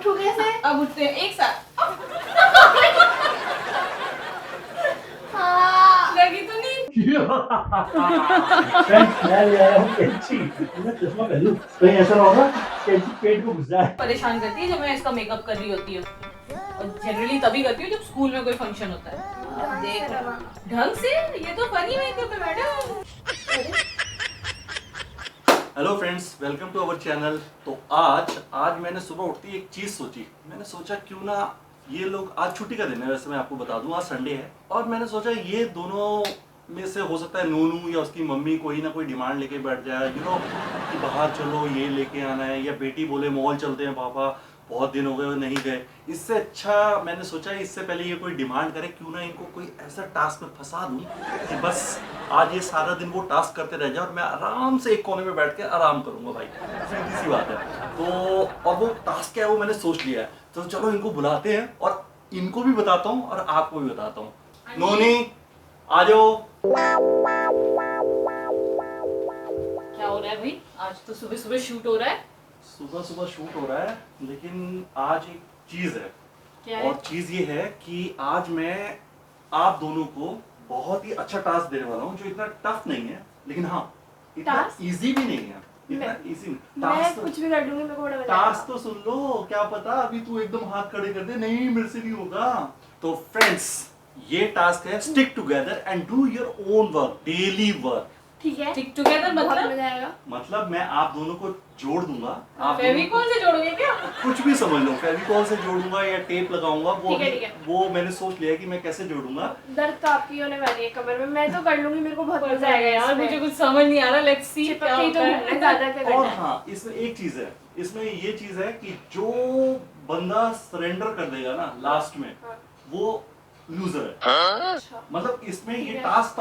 उठो कैसे? अब उठते हैं एक साथ। हाँ। लगी तो नहीं? मैं ले आया हूँ कैंची। मैं चश्मा पहन लूं, कहीं ऐसा ना होगा कैंची पेट में घुस जाए। परेशान करती है जब मैं इसका मेकअप कर रही होती हूँ, और जनरली तभी करती हूँ जब स्कूल में कोई फंक्शन होता है। अब देख ढंग से, ये तो फनी मेकअप है madam. Hello friends, welcome to our channel. तो आज मैंने सुबह उठती एक चीज़ सोची। मैंने सोचा क्यों ना ये लोग, आज छुट्टी का दिन है वैसे मैं आपको बता दूं, आज संडे है, और मैंने सोचा ये दोनों में से हो सकता है नूनू या उसकी मम्मी कोई ना कोई डिमांड लेके बैठ जाए, यू नो, कि बाहर चलो ये लेके आना है, या बेटी बोले मॉल चलते हैं पापा, बहुत दिन हो गए नहीं गए। इससे अच्छा मैंने सोचा इससे पहले ये कोई डिमांड करे, क्यों ना इनको कोई ऐसा टास्क में फंसा दूं कि बस आज ये सारा दिन वो टास्क करते रह जाए और मैं आराम से एक कोने में बैठ के आराम करूंगा। भाई सीधी सी बात है। तो और वो टास्क क्या है वो मैंने सोच लिया है, तो चलो इनको बुलाते हैं और इनको भी बताता हूँ और आपको भी बताता हूँ। नोनी आ जाओ। क्या हो रहा है भाई? आज तो सुबह सुबह शूट हो रहा है। सुबह सुबह शूट हो रहा है, लेकिन आज एक चीज है। क्या है? और चीज ये है कि आज मैं आप दोनों को बहुत ही अच्छा टास्क देने वाला हूँ, जो इतना टफ नहीं है, लेकिन हाँ इतना टास्क? इजी भी नहीं है। इतना इजी मैं कुछ भी कर दूंगी, मेरे को बड़ा मजा टास्क आएगा। तो सुन लो, क्या पता अभी तू एकदम हाथ खड़े कर दे, नहीं मेरे से नहीं होगा। तो फ्रेंड्स, ये टास्क है stick together and do your own work, daily work. ठीक है, टिक टुगेदर बहुत मतलब मजा आएगा। मतलब मैं आप दोनों को जोड़ दूंगा। आप फेविकॉल से जोड़ोगे क्या? कुछ भी समझ लो, फेविकॉल से जोड़ूंगा या टेप लगाऊंगा, ठीक है। वो मैंने सोच लिया कि मैं कैसे जोड़ूंगा। दर्द तो आपकी होने वाली है कमर में, मैं तो कर लूंगी, मेरे को बहुत मजा आएगा यार, इसमें। मुझे कुछ समझ नहीं आ रहा। लेट्स सी क्या चिपक के ही तो होता घूमना है, है। ज्यादा क्या और करना है। हाँ, इसमें एक चीज है, इसमें ये चीज है कि जो बंदा सरेंडर कर देगा ना लास्ट में, हाँ। वो लूजर है। अच्छा। मतलब इसमें ठीक ये है। टास्क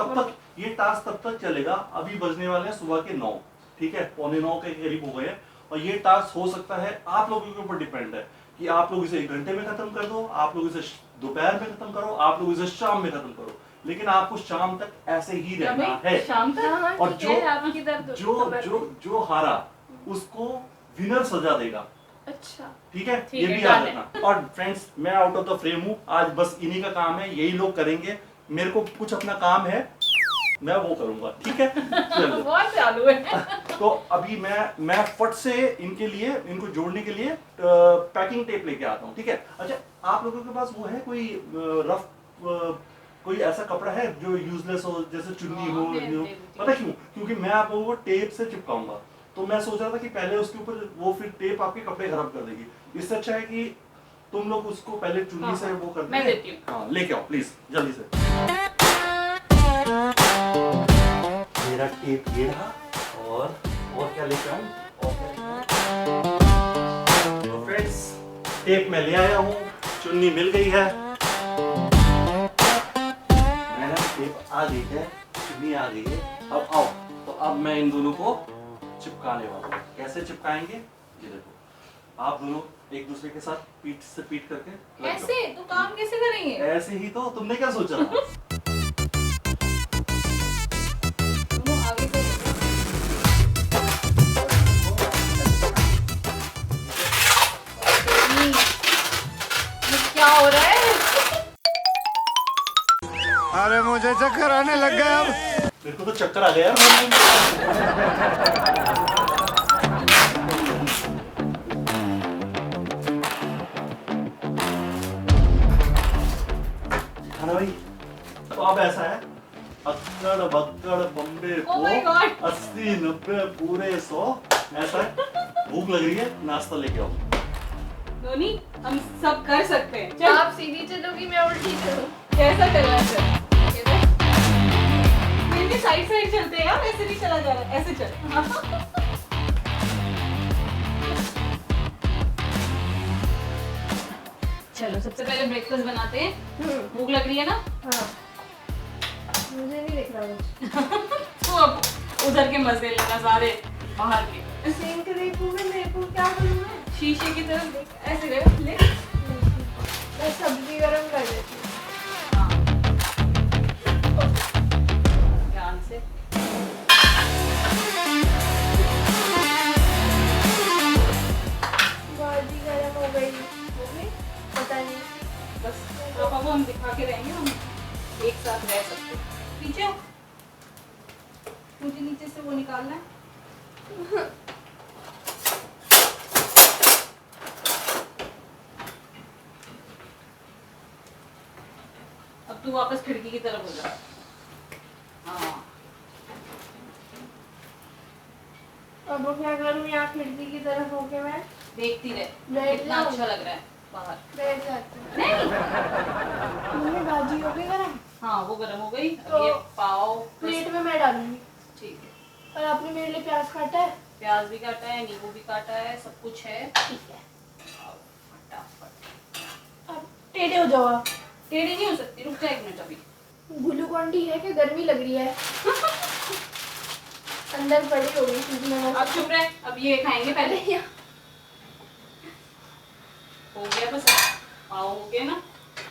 तब तक चलेगा। अभी बजने वाले हैं सुबह के 9, ठीक है, 8:45 के करीब हो गए हैं, और ये टास्क हो सकता है आप लोगों के ऊपर डिपेंड है कि आप लोग इसे 1 घंटे में खत्म कर दो, आप लोग इसे दोपहर में खत्म करो, आप लोग इसे शाम में खत्म करो, लेकिन आपको शाम तक ऐसे ही क्या रहना भाई? है। शाम तक? हाँ, और ठीक है, आपकी दर्द जो कमर जो में। जो हारा उसको विनर सजा देगा, अच्छा। ठीक है? ठीक ये है, भी याद डन है। रखना। और फ्रेंड्स, मैं आउट ऑफ द फ्रेम हूँ आज, बस इन्हीं का काम है, यही लोग करेंगे, मेरे को कुछ अपना काम है, मैं वो करूंगा, ठीक है? चलो। बहुत चालू है। तो अभी मैं फट से इनके लिए, इनको जोड़ने के लिए पैकिंग टेप लेके आता हूँ, ठीक है? अच्छा, आप लोगों के पास वो है कोई रफ कोई ऐसा कपड़ा है जो यूजलेस हो, जैसे चुन्नी हो, हाँ, जो, दे पता क्यों? क्योंकि मैं आप लोगों को टेप से चिपकाऊंगा, तो मैं सोच रहा था कि पहले उसके ऊपर वो, फिर टेप आपके कपड़े खराब कर देगी। इससे अच्छा है कि तुम लोग उसको पहले चुन्नी हाँ, से वो कर मैं देती हूँ। हाँ, लेके आओ प्लीज जल्दी से। मेरा टेप ये रहा, और क्या लेके आऊं, तो फ्रेंड्स, टेप मैं ले आया हूँ, चुन्नी मिल गई है, मेरा टेप आ गई है, चुन्नी आ गई है। अब आओ, तो अब मैं इन दोनों को चिपकाने वाला हूँ। कैसे चिपकाएंगे ये देखो, आप दोनों एक दूसरे के साथ पीठ से पीठ करके लग जाओ। ऐसे तो काम कैसे करेंगे? ऐसे ही तो, तुमने क्या सोचा था? दोनों आगे से। ये क्या हो रहा है? अरे मुझे चक्कर आने लग गया अब। मेरे को तो चक्कर आ गया यार। है ना भाई? तो अब ऐसा है, अक्कड़ बक्कड़ बम्बे Oh my को God! 80 90 पूरे 100, ऐसा है। भूख लग रही है, नाश्ता लेके आओ। नोनी, हम सब कर सकते हैं। चल, आप सीधी चलोगी, मैं उल्टी चलूं। कैसा चल रहा है? चल। फिर भी साइड साइड चलते हैं यार, ऐसे नहीं चला जा रहा है, ऐसे चल। चलो, सबसे पहले ब्रेकफास्ट बनाते हैं। भूख लग रही है ना? हाँ। मुझे नहीं दिख रहा कुछ। तो अब उधर के मजे लेना, सारे बाहर के। सेम के देखूं मैं क्या करूं मैं? शीशे की तरफ देख, ऐसे ले। मैं सब्जी गरम कर देती हूँ। हाँ। ध्यान से। भाजी गरम हो गई, हो गई? पता नहीं। बस पापा को हम दिखा के रहेंगे, हम एक साथ रह सकते। पीछे आओ। मुझे नीचे से वो निकालना है। अब तू वापस खिड़की की तरफ हो जा। हाँ अब क्या करूँ यहाँ खिड़की की तरफ होके मैं देखती रहे, बैठ कितना जाऊं? अच्छा लग रहा है बाहर। बैठ जाती हूँ। नहीं मम्मी भाजी हो गई गरम? हाँ वो गर्म हो गई। अब तो ये पाव प्लेट में मैं डालूंगी। ठीक है। और आपने मेरे लिए प्याज काटा है? प्याज भी काटा है, नींबू भी काटा है, सब कुछ है। ठीक है। आओ, फटाफट। अब टेढ़े हो जाओ आप। टेढ़ी नहीं हो सकती, रुक जा 1 मिनट अभी। ग्लूकॉन-डी है कि गर्मी लग रही है? अंदर पड़ी होगी फ्रिज में। अब चुप रहे, अब ये खाएंगे पहले। हो गया बस, पाव हो गए ना।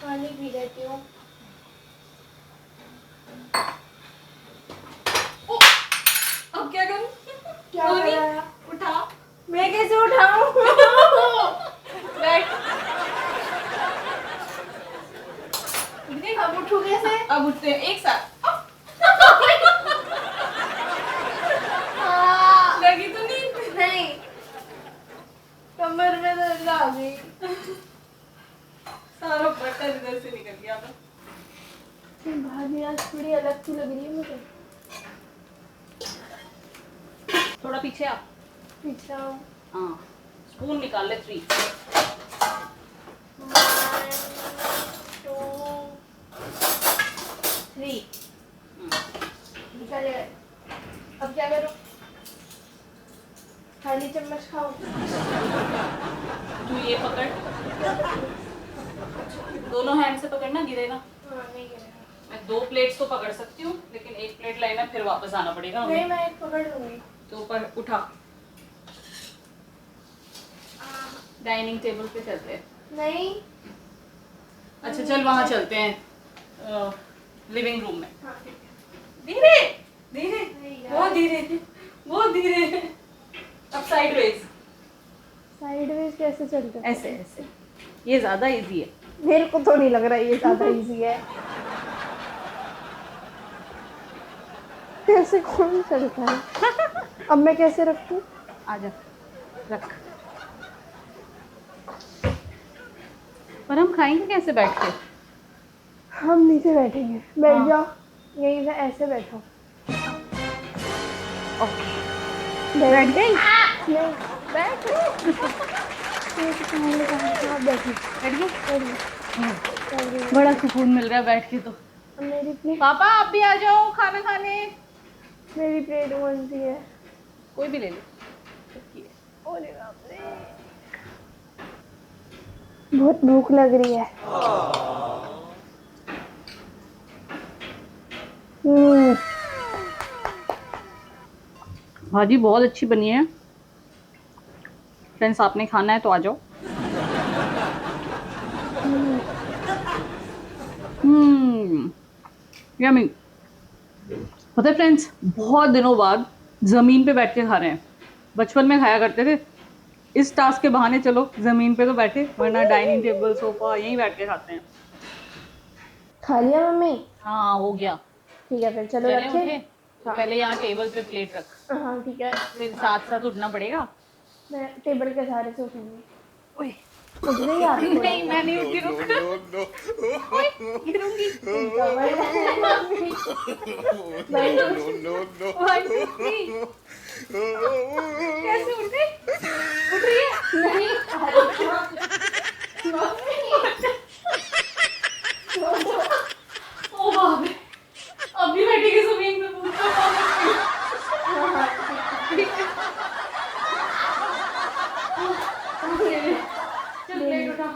पानी पी लेती हूँ। ओ, अब क्या करूं? क्या वो नहीं, करा? उठा, मैं कैसे उठाऊं? बैठ। देख, अब उठू कैसे? अब उठते हैं एक साथ। लगी तो नहीं? नहीं, कमर में दर्द आ गई। सारा बटर इधर से निकल गया था। भाभी आज थोड़ी अलग सी लग रही है मुझे। थोड़ा पीछे आ। पीछे आओ। हाँ, स्पून निकाल ले 3। 1 2 3 निकाल गए। अब क्या करूं? खाली चम्मच खाओ। तू ये पकड़, दोनों हैंड से पकड़ना, गिरेगा। हाँ नहीं गिरेगा। मैं 2 प्लेट्स तो पकड़ सकती हूँ, लेकिन 1 प्लेट लेना फिर वापस आना पड़ेगा नहीं हमें। मैं एक पकड़ लूंगी। तो ऊपर उठा, डाइनिंग टेबल पे चलते हैं। नहीं। अच्छा चल वहाँ चलते हैं, लिविंग रूम में। हाँ ठीक है। धीरे धीरे, नहीं यार। बहुत धीरे, बहुत धीरे। अब साइडवेज, साइडवेज कैसे चलते हैं? ऐसे ऐसे, ये ज्यादा इजी है। मेरे को तो नहीं लग रहा ये ज्यादा इजी है। कैसे कौन चलता है? अब मैं कैसे रखूं? आजा, रख। पर हम खाएंगे कैसे बैठ के? हम नीचे बैठेंगे। बैठ हाँ। जाओ, यहीं से ऐसे बैठो। ओके, बैठ गई। नहीं, बैठ। हाँ, बैठो। बैठ गई। बैठ गई। बड़ा सुकून मिल रहा है बैठ के। तो मेरी प्लेट, पापा आप भी आ जाओ खाना खाने। मेरी प्लेट कौन सी है? कोई भी ले लो। अरे बाप रे, बहुत भूख लग रही है। भाजी बहुत अच्छी बनी है। फ्रेंड्स आपने खाना है तो आ जाओ। यम्मी। पता है फ्रेंड्स, बहुत दिनों बाद ज़मीन पे बैठ के खा रहे हैं। बचपन में खाया करते थे, इस टास्क के बहाने चलो ज़मीन पे तो बैठे, वरना डाइनिंग टेबल सोफा यहीं बैठ के खाते हैं। खा लिया मम्मी? हाँ हो गया। ठीक है फिर चलो चले रखें। उठे तो पहले यहाँ टेबल पे प्लेट रख, हाँ ठीक है, फिर साथ साथ उठना पड़ेगा। मैं टेबल के सहारे से उठूंगी। ओए उठ गई आप? नहीं मैं नहीं उठी, रुक। ओए, गिरूंगी। 1 2 3। कैसे उठ गई? उठ रही है? नहीं, ओ बाप रे, अभी बैठेगी जमीन पे पूछो। चल प्लेट उठा।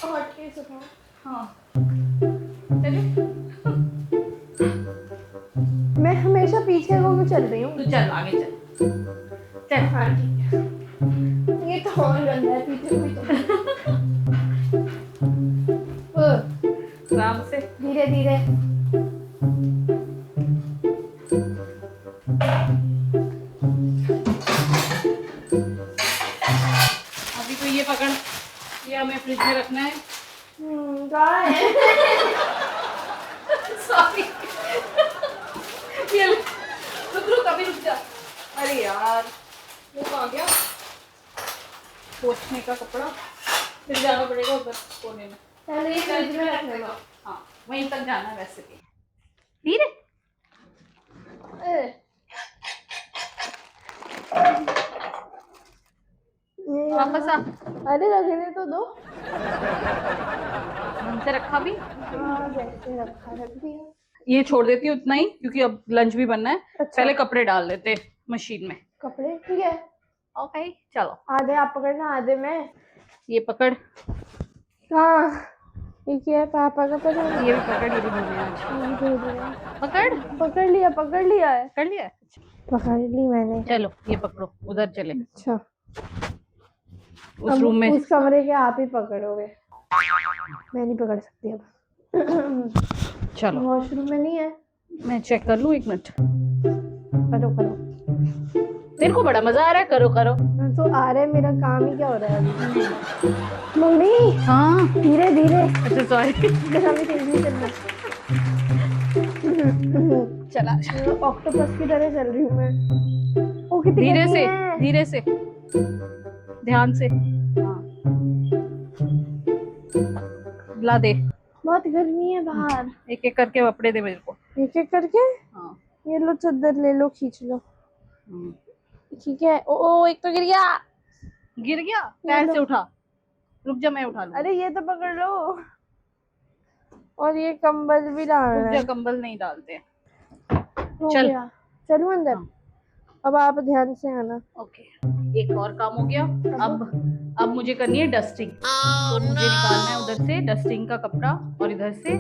हट के सुखाओ। हाँ चले, मैं हमेशा पीछे को चल रही हूँ। तू चल आगे चल। चल हाँ ठीक है। ये तो और गंदा है, पीछे को भी तो। आराम से। धीरे धीरे। अभी तो ये पकड़, ये हमें फ्रिज में रखना है। कहाँ है? सॉरी। ये रुक अभी रुक जा। अरे यार वो कहाँ गया पोछने का कपड़ा, फिर जाना पड़ेगा उधर कोने में। पहले ये फ्रिज में रखने का। हाँ वहीं तक जाना है वैसे भी। धीरे वापस आ। अरे रखने तो दो। ढंग से रखा भी। हाँ जैसे रखा रख दिया। ये छोड़ देती हूँ उतना ही क्योंकि अब लंच भी बनना है। अच्छा। पहले कपड़े डाल देते मशीन में। कपड़े ठीक है। ओके चलो। आधे आप पकड़ना आधे मैं। ये पकड़, हाँ ये क्या है? पापा का पकड़। ये भी पकड़, ये भी धोने आज। पकड़ पकड़ लिया है। कर लिया। पकड़ ली मैंने। चलो ये पकड़ो उधर चले अच्छा उस अब रूम में। उस कमरे के आप ही पकड़ोगे, मैं नहीं पकड़ सकती अब। चलो वॉशरूम में नहीं है। मैं चेक कर लूँ 1 मिनट। करो तेरे को बड़ा मजा आ रहा है, करो करो। तो आ रहा है, मेरा काम ही क्या हो रहा है अभी। मम्मी हाँ धीरे धीरे। अच्छा सॉरी। मेरा भी तेज नहीं चलना। चला ऑक्टोपस की तरह चल रही हूँ मैं। ओ कितनी धीरे गर्मी से है। धीरे से ध्यान से। हाँ ला दे। बहुत गर्मी है बाहर। एक एक करके कपड़े दे मेरे को। एक एक करके। हाँ ये लो चादर ले लो, खींच लो। ठीक है। ओ एक तो गिर गया। गिर गया, पैर से उठा। रुक जा मैं उठा लूँ। अरे ये तो पकड़ लो। और ये कंबल भी डालना रुक जा, है। कंबल नहीं डालते। हो चल। गया। चलूं अंदर। हाँ। अब आप ध्यान से आना। ओके एक और काम हो गया। अब मुझे करनी है डस्टिंग। तो मुझे निकालना है उधर से डस्टिंग का कपड़ा और इधर से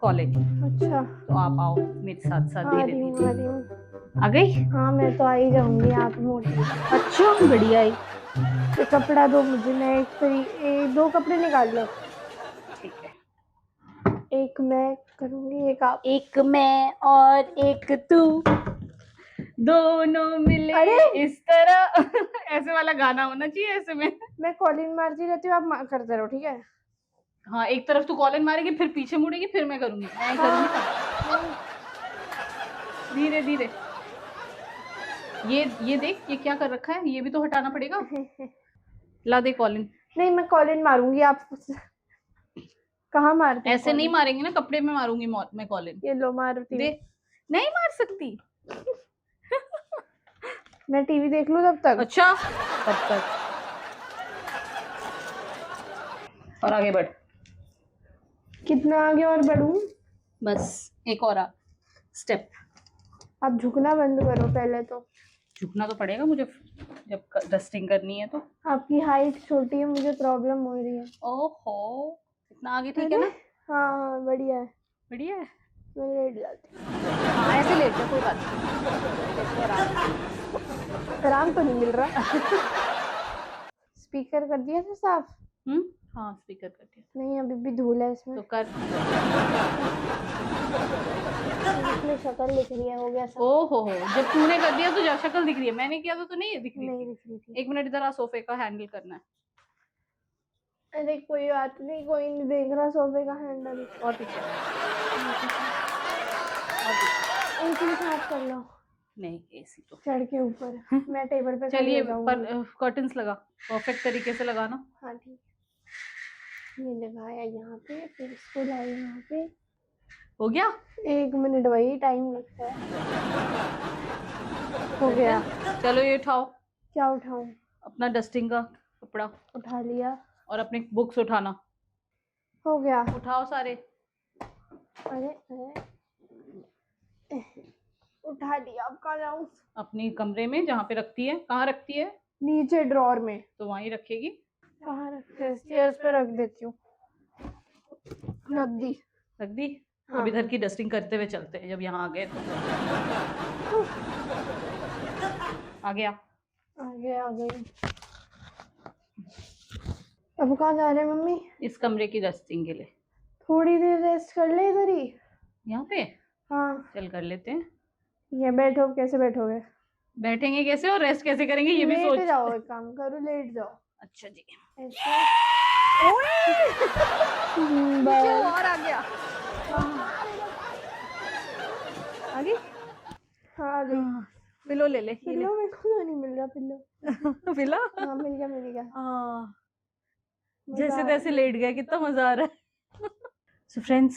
कॉलेज। अच्छा तो आप आओ मेरे साथ साथ आ धीरे रही हूँ धीरे। आ रही हूँ। आ गई। हाँ मैं तो आ ही जाऊंगी, आप मोटी। अच्छा बढ़िया है। ये कपड़ा दो मुझे, मैं दो कपड़े निकाल लो। ठीक है एक मैं करूंगी, एक आप। एक मैं और एक तू दोनों मिले अरे! इस तरह। ऐसे वाला गाना होना चाहिए ऐसे में। मैं कॉलिंग मारती रहती हूँ, आप करते रहो ठीक है। हाँ एक तरफ तू कॉलन मारेगी फिर पीछे मुड़ेगी फिर मैं करूंगी। मैं करूंगी धीरे धीरे। ये देख ये क्या कर रखा है, ये भी तो हटाना पड़ेगा। ला दे कॉलिन। नहीं मैं कॉलिंग मारूंगी, आप कहाँ मारते हो ऐसे नहीं कॉलिंग? मारेंगे ना, कपड़े में मारूंगी मैं कॉलिन। ये लो मारती हूँ। दे नहीं मार सकती। मैं टीवी देख लूँ तब तक। अच्छा तब तक और आगे बढ़। कितना आगे और बढ़ूं? बस एक और स्टेप। आप झुकना बंद करो पहले तो। झुकना तो पड़ेगा मुझे जब डस्टिंग करनी है तो। आपकी हाइट छोटी है, मुझे प्रॉब्लम हो रही है। ओहो इतना आगे ठीक है ना। हाँ बढ़िया है। बढ़िया है। मैं लेट जाती हूँ। हाँ ऐसे लेट जा कोई बात नहीं। आराम तो नहीं मिल रहा। स्पीकर कर दिया था साफ? हाँ स्पीकर कर दिया। नहीं अभी भी धूल है इसमें। तो कर। इसमें शक्ल दिख रही है, हो गया सब। ओहो जब तूने कर दिया तो शक्ल दिख रही है, मैंने किया तो नहीं दिख रही। नहीं दिख रही थी। 1 मिनट इधर आ, सोफे का हैंडल करना है। अरे कोई बात नहीं, कोई नहीं देख रहा सोफे का हैंडल। और पीछे एसी साफ कर लो। नहीं एसी तो चढ़ के ऊपर मैं टेबल पे चलिए खड़ी हो पर जाऊंगी। कर्टन्स लगा परफेक्ट तरीके से लगाना। हाँ ठीक है। ये लगाया यहाँ पे, फिर इसको लाया यहाँ पे। हो गया 1 मिनट वही टाइम लगता है। हो गया। चलो ये उठाओ क्या उठाऊं? अपना डस्टिंग का कपड़ा उठा लिया। और अपने बुक्स उठाना। हो गया। उठाओ सारे। अरे उठा लिया। अब कहाँ जाऊं? अपनी कमरे में जहाँ पे रखती है। कहाँ रखती है? नीचे ड्रॉर में। तो वहीं रखेगी। कहाँ रखते हैं? स्टेयर्स पे रख देती हूँ। रख दी। रख दी। हाँ। अब इधर की डस्टिंग करते हुए चलते हैं जब यहाँ आ गए तो। आ गया। आगे आ गई। अब कहाँ जा रहे हैं मम्मी? इस कमरे की डस्टिंग के लिए। थोड़ी देर रेस्ट कर ले इधर ही। यहाँ पे हाँ चल कर लेते हैं। ये बैठो। कैसे बैठोगे? बैठेंगे कैसे और रेस्ट कैसे करेंगे ये भी लेट सोच। जाओ, एक काम करो लेट जाओ। अच्छा जी ऐसे नीचे वो और आ गया। आ गई? हाँ अरे पिलो ले ले, ये ले। पिल्लो मेरे को तो नहीं मिल रहा पिल्लो। पिला? हाँ मिल गया मिल गया। जैसे तैसे लेट गया, कितना मजा आ रहा है। सो फ्रेंड्स,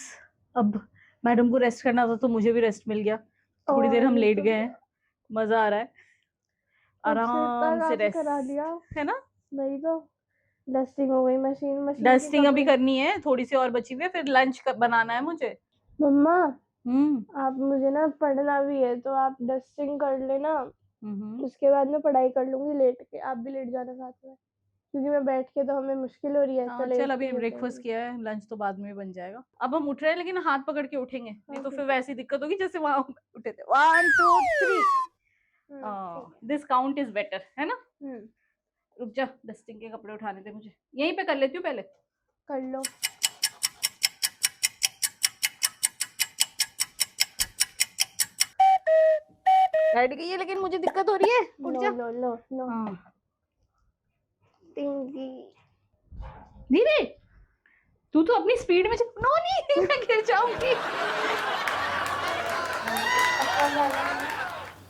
अब मैडम को रेस्ट करना था तो मुझे भी रेस्ट मिल गया। थोड़ी देर हम लेट गए हैं, मजा आ रहा है। आराम से रेस्ट करा दिया है ना। वही तो डस्टिंग हो गई मशीन डस्टिंग अभी करनी है, थोड़ी सी और बची हुई है, फिर लंच बनाना है मुझे। मम्मा हम्म आप मुझे ना पढ़ना भी है तो आप डस्टिंग कर लेना, हम्म। उसके बाद मैं पढ़ाई कर लूंगी लेट के, आप भी लेट जाना साथ में क्योंकि मैं बैठ के तो हमें मुश्किल हो रही है। हाँ, चल अभी ब्रेकफास्ट किया है, लंच तो बाद में बन जाएगा। अब हम उठ रहे हैं लेकिन हाथ पकड़ के उठेंगे, नहीं तो फिर वैसी दिक्कत होगी जैसे वहां उठे थे। 1 2 3 दिस काउंट इज बेटर, है ना। रुक जा, डस्टिंग के कपड़े उठाने थे मुझे, यहीं पे कर लेती हूँ पहले। कर लो। बैठ गई है लेकिन मुझे दिक्कत हो रही है, उठ जा। लो लो लो हाँ टिंगी धीरे, तू तो अपनी स्पीड में नो नहीं, मैं गिर जाऊंगी।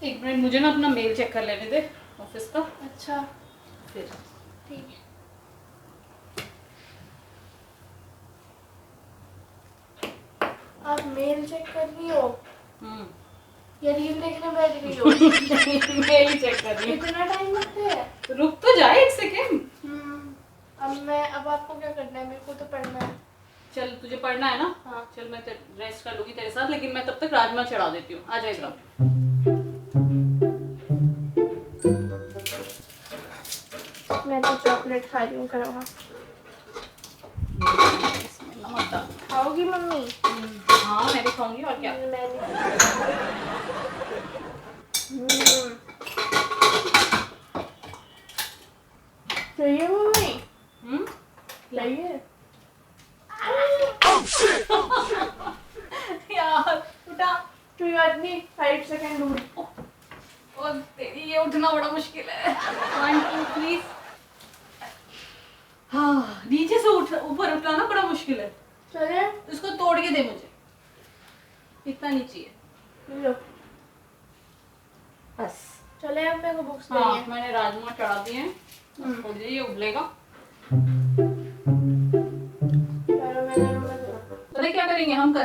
एक मिनट, मुझे ना अपना मेल चेक कर लेने दे ऑफिस का। अच्छा फिर ठीक है। आप मेल चेक कर रही हो या रील देखने बैठ गई हो? मेल चेक कर रही कितना टाइम लगता है? हूँ। रुक तो जाए एक सेकेंड। अब आपको क्या करना है? मेरे को तो पढ़ना है। चल तुझे पढ़ना है ना। हाँ चल मैं रेस्ट कर लूंगी तेरे साथ, लेकिन मैं तब तक राजमा चढ़ा देती हूँ। आ जाएगा। मैं तो चॉकलेट खा रही हूँ। करो नमक डाल। खाओगी मम्मी? हाँ मैं भी खाऊंगी, और क्या। मैं चाहिए मम्मी? चाहिए यार उठा। कोई बात नहीं, 5 सेकंड दूर। और तेरी ये उठना बड़ा मुश्किल है। 1 2 3। हाँ, नीचे से उठ, ऊपर उठाना बड़ा मुश्किल है। चले इसको तोड़ के दे मुझे, इतना नीचे है। लो बस। चले, अब मेरे को बुक्स हाँ चाहिए। मैंने राजमा चढ़ा दिए हैं, थोड़ी देर ये उबलेगा। पता है क्या करेंगे हम?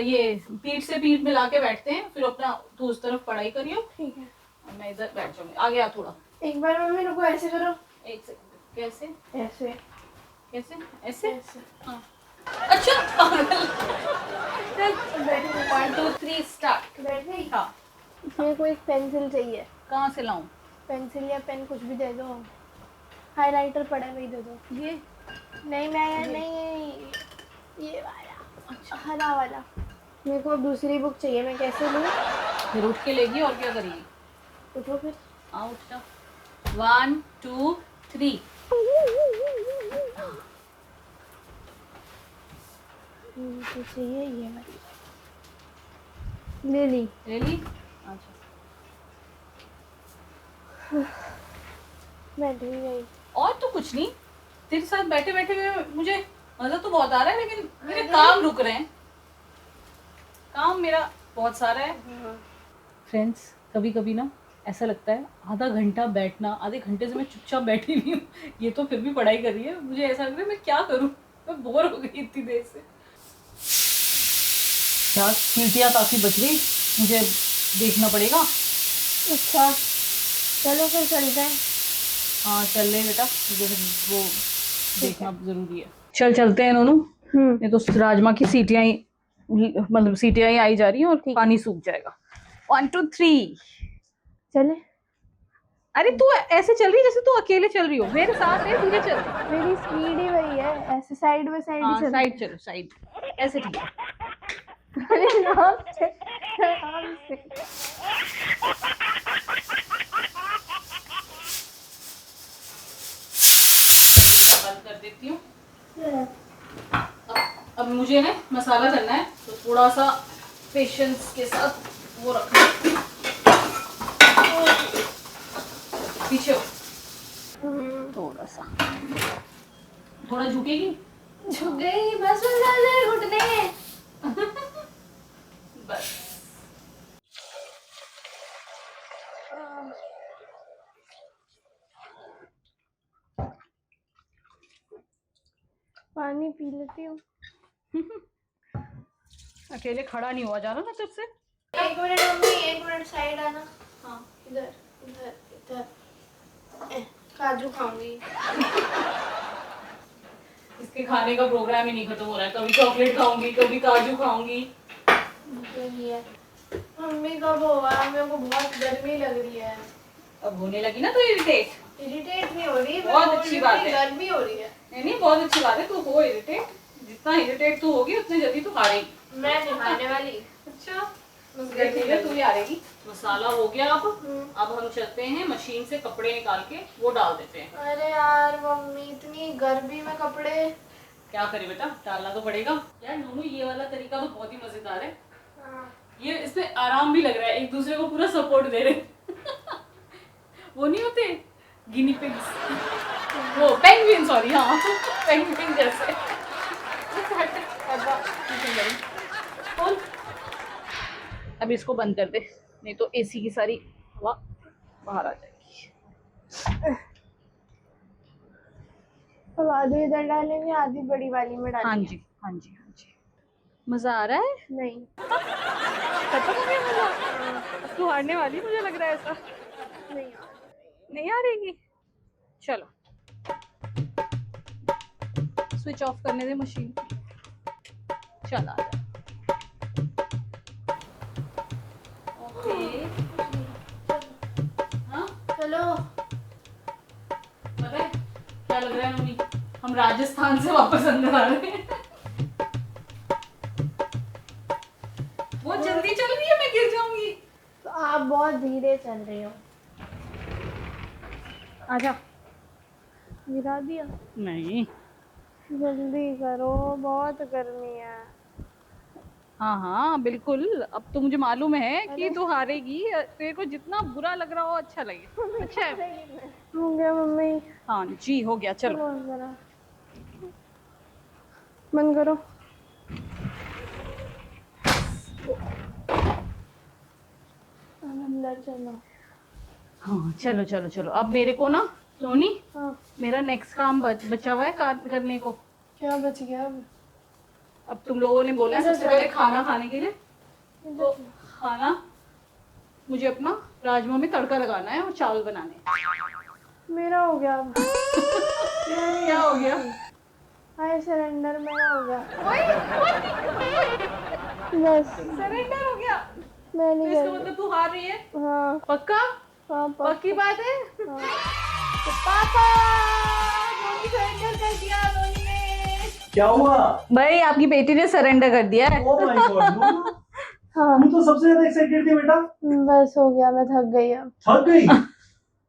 ये पीठ से पीठ मिला के बैठते हैं, फिर अपना तू उस तरफ पढ़ाई करियो, ठीक है। और मैं इधर बैठ जाऊंगी। आगे आ थोड़ा। एक बार मम्मी रुको, ऐसे करो। एक सेकंड। कैसे ऐसे कैसे ऐसे? ऐसे। हाँ अच्छा पागल। चल 1 2 3 स्टार्ट। बैठ गई? हाँ। मेरे को एक पेंसिल चाहिए। कहाँ से लाऊं? पेंसिल या पेन कुछ भी दे दो। हाइलाइटर पड़ा है, वही दे दो। ये नहीं मैं नहीं, ये वाला। अच्छा हरा वाला। मेरे को अब दूसरी बुक चाहिए, मैं कैसे लूँ? फिर उठ के लेगी, और क्या करेगी? उठो फिर। हाँ उठ जा। 1 2 3। मुझे चाहिए ये वाली। ले ली। ले ली? अच्छा बैठ ही गई। और तो कुछ नहीं, तेरे साथ बैठे बैठे मुझे मजा तो बहुत आ रहा है, लेकिन मेरे काम रुक रहे हैं। काम मेरा बहुत सारा है। फ्रेंड्स, कभी कभी ना ऐसा लगता है आधा घंटा बैठना, आधे घंटे से मैं चुपचाप बैठी हुई हूँ, ये तो फिर भी पढ़ाई कर रही है। मुझे ऐसा लग रहा है मैं क्या करूँ, मैं बोर हो गई इतनी देर से। क्या सीटियाँ काफी बच गई, मुझे देखना पड़ेगा। अच्छा चलो फिर चलते हैं। हाँ चल ले बेटा, मुझे वो देखना जरूरी है। चल चलते हैं नोनू। ये तो राजमा की सीटियाँ ही, मतलब सीटियाँ ही आई जा रही हैं और पानी सूख जाएगा। 1 2 3। चले। अरे तू ऐसे चल रही है जैसे तू अकेले चल रही हो, मेरे साथ है, धीरे चल। मेरी स्पीड ही वही है, ऐसे साइड बाय साइड ही चल। साइड चलो, साइड ऐसे ठीक है। अरे आराम से आराम से। बंद कर देती हूँ। अब मुझे ना मसाला करना है, तो थोड़ा सा पेशेंस के साथ वो रखना है। पीछे हो थोड़ा सा। थोड़ा झुकेगी। झुक गई, बस घुटने। बस पानी पी लेती हूँ। अकेले खड़ा नहीं हुआ जा रहा ना तब से। 1 मिनट मम्मी, 1 मिनट साइड आना। हाँ इधर इधर इधर। काजू खाऊंगी। इसके खाने का प्रोग्राम ही नहीं खत्म हो रहा है, कभी चॉकलेट खाऊंगी, कभी काजू खाऊंगी। यही है। मम्मी कब होगा? मेरे को बहुत गर्मी लग रही है। अब होने लगी ना तो इरिटेट। इरिटेट नहीं हो रही, बहुत मैं अच्छी बोल बात रही हूँ, है। गर्मी हो रही है। नहीं बहुत अच्छी बात है, तू हो इरिटेट। जितना इरिटेट तू होगी उतनी जल्दी तू हारेगी। मैं नहीं खाने वाली। अच्छा ठीक है, तू ही हारेगी। मसाला हो गया अब हम चलते हैं मशीन से कपड़े निकाल के वो डाल देते हैं। अरे यार मम्मी, इतनी गर्मी में कपड़े। क्या करे बेटा, डालना तो पड़ेगा। यार नोनू ये वाला तरीका तो बहुत ही मजेदार है। ये इसमें आराम भी लग रहा है, एक दूसरे को पूरा सपोर्ट दे रहे। वो नहीं होते गिनी पिग्स, वो पेंगुइन, सॉरी हाँ पेंगुइन जैसे। खोल। अब इसको बंद कर दे, नहीं तो एसी की सारी हवा बाहर आ जाएगी। अब आधी इधर डालेंगे, आधी बड़ी वाली में हाँ डालेंगे। जी हाँ जी हाँ जी। मजा आ रहा है। नहीं, खत्म हो गया मजा। अब तू हारने वाली मुझे लग रहा है ऐसा। नहीं नहीं हारेगी। चलो स्विच ऑफ करने दे मशीन। चल आ जा। ओके हाँ चलो। पता है क्या लग रहा है मम्मी, हम राजस्थान से वापस अंदर आ रहे हैं। बहुत जल्दी चल रही है, मैं गिर जाऊंगी। तो आप बहुत धीरे चल रही हो। आजा। गिरा दिया। नहीं जल्दी करो, बहुत गर्मी है। हाँ हाँ बिल्कुल, अब तो मुझे मालूम है कि तू हारेगी। तेरे को जितना बुरा लग रहा हो अच्छा लगे। अच्छा है। हो गया मम्मी। हाँ जी हो गया। चलो चलो जरा बंद करो। अब अंदर चलो। हाँ चलो चलो चलो। अब मेरे को ना सोनी, हाँ, मेरा नेक्स्ट काम बचा हुआ है करने को। क्या बच गया अब? अब तुम लोगों ने बोला है सबसे पहले खाना खाने के लिए, तो खाना मुझे अपना राजमा में तड़का लगाना है और चावल बनाने हैं। मेरा हो गया अब। क्या हो गया? हाय सरेंडर, मेरा हो गया। बस सरेंडर हो गया। मैं तो नहीं इसका कर। मतलब तू हार रही है? हाँ पक्का? हाँ पक्की बात है? हाँ। तो पापा नोनी सरेंडर कर दिया। नोनी ने क्या हुआ? भाई आपकी बेटी ने सरेंडर कर दिया है। ओ माय गॉड, हाँ तू तो सबसे ज्यादा एक्साइटेड थी बेटा। बस हो गया, मैं थक गई अब। थक गई?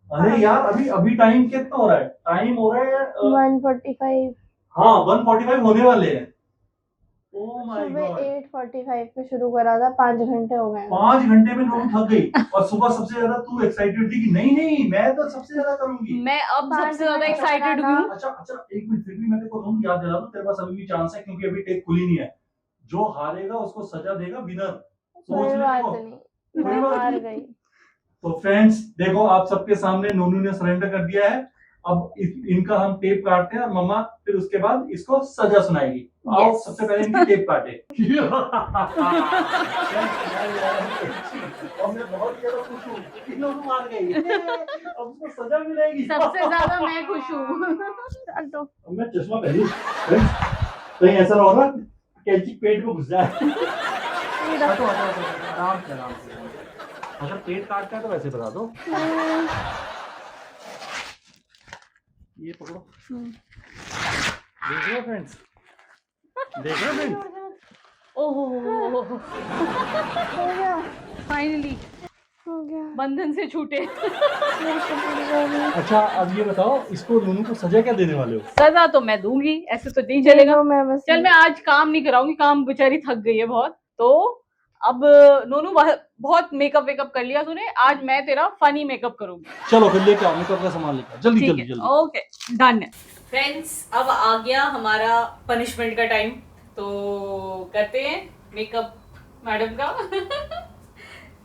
अरे यार अभी अभी टाइम कितना हो रहा है? टाइम हो रहा है 1:45। हाँ 1:45 होने वाले हैं। ओ माय सुबह गॉड, 8:45 पे शुरू करा था, 5 घंटे हो गए। 5 घंटे में लोग थक गई। और सुबह सबसे ज्यादा तू एक्साइटेड थी कि नहीं नहीं मैं तो सबसे ज्यादा करूंगी। मैं अब पाँच सबसे ज्यादा घंटे एक्साइटेड लगाना। हूँ। अच्छा अच्छा, एक मिनट, फिर भी मैं तेरे को रूम याद दिला दूं, तेरे पास अभी भी चांस है क्योंकि अभी टेक खुली नहीं है। जो हारेगा उसको सजा देगा विनर। सोच कोई ले बात देखो। नहीं, कोई मैं बात हार नहीं। गई। तो फ्रेंड्स देखो, आप सबके सामने नोनू ने सरेंडर कर दिया है। अब इनका हम टेप काटते हैं और मम्मा फिर उसके बाद इसको सजा सुनाएगी। आओ Yes. सबसे पहले इनकी टेप काटे। और मैं बहुत ज्यादा खुश हूँ कि नोनू हार गई। अब उसको सजा मिलेगी। सबसे ज्यादा मैं खुश हूँ। चल तो अब मैं चश्मा पहन लूं। कहीं ऐसा ना हो ना कैंची पेट में घुस जाए। हटो हटो हटो, आराम से आराम से। अगर पेट काटता है तो वैसे बता दो। ये पकड़ो। देख रहे हो फ्रेंड्स, देख रहे हो फ्रेंड्स। ओहो हो गया, फाइनली हो गया। बंधन से छूटे। मेरी तो पूरी गर्मी। अच्छा अब ये बताओ, इसको नोनू को सजा क्या देने वाले हो? सजा तो मैं दूंगी, ऐसे तो नहीं चलेगा। तो मैं बस चल मैं आज काम नहीं कराऊंगी, काम बेचारी थक गई है बहुत। तो अब नोनू बहुत मेकअप वेकअप कर लिया तूने, आज मैं तेरा फनी मेकअप करूंगी। चलो फिर लेके आओ मेकअप का सामान लेकर, जल्दी ठीक जल्दी है जल्दी। ओके डन है। फ्रेंड्स अब आ गया हमारा पनिशमेंट का टाइम, तो करते हैं मेकअप मैडम का।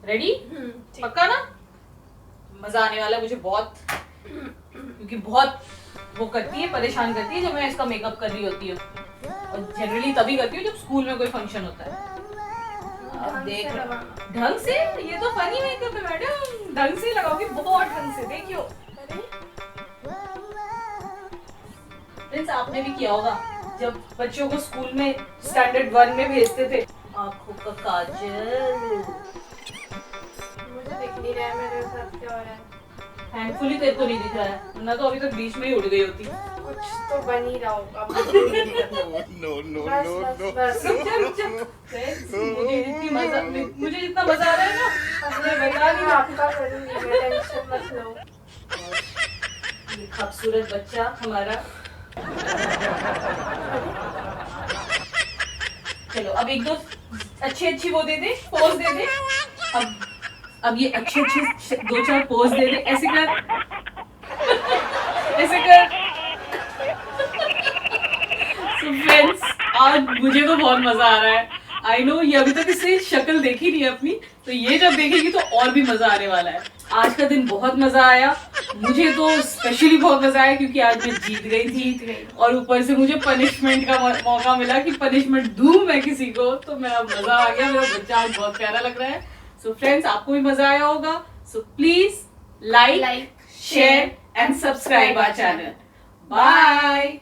रेडी? पक्का ना? मजा आने वाला है मुझे बहुत, क्योंकि बहुत वो करती है, परेशान करती है जब मैं इसका मेकअप कर रही होती हूँ, और जनरली तभी करती हूँ जब स्कूल में कोई फंक्शन होता है। अब देख ढंग से, ये तो फनी मेकअप है मैडम, ढंग से लगाओगी, बहुत ढंग से, देखियो। फ्रेंड्स आपने भी किया होगा जब बच्चों को स्कूल में स्टैंडर्ड 1 में भेजते थे। आंखों का काजल मुझे दिख नहीं रहा है मेरे साथ क्या हो रहा है। थैंकफुली तेरे को नहीं दिख रहा है, वरना तो अभी तक बीच में ही उड़ गई होती। कुछ तो बन ही रहा होगा। बस रुक जा। Friends, मुझे जितना मजा आ रहा है ना, मैं बता नहीं आपका करूंगी मैं, टेंशन मत लो। ये खूबसूरत बच्चा हमारा। चलो अब एक दो अच्छी वो दे दे, पोज दे दे। अब ये अच्छे 2-4 पोज दे दे, ऐसे कर ऐसे कर। So friends, आज मुझे तो बहुत मजा आ रहा है। आई नो ये अभी तक इससे शक्ल देखी नहीं है अपनी, तो ये जब देखेगी तो और भी मजा आने वाला है। आज का दिन बहुत मजा आया, मुझे तो स्पेशली बहुत मजा आया क्योंकि आज मैं जीत गई थी, और ऊपर से मुझे पनिशमेंट का मौका मिला कि पनिशमेंट दूं मैं किसी को, तो मेरा मजा आ गया। मेरा बच्चा आज बहुत प्यारा लग रहा है। सो फ्रेंड्स आपको भी मजा आया होगा, so please like, share and subscribe our channel. Bye.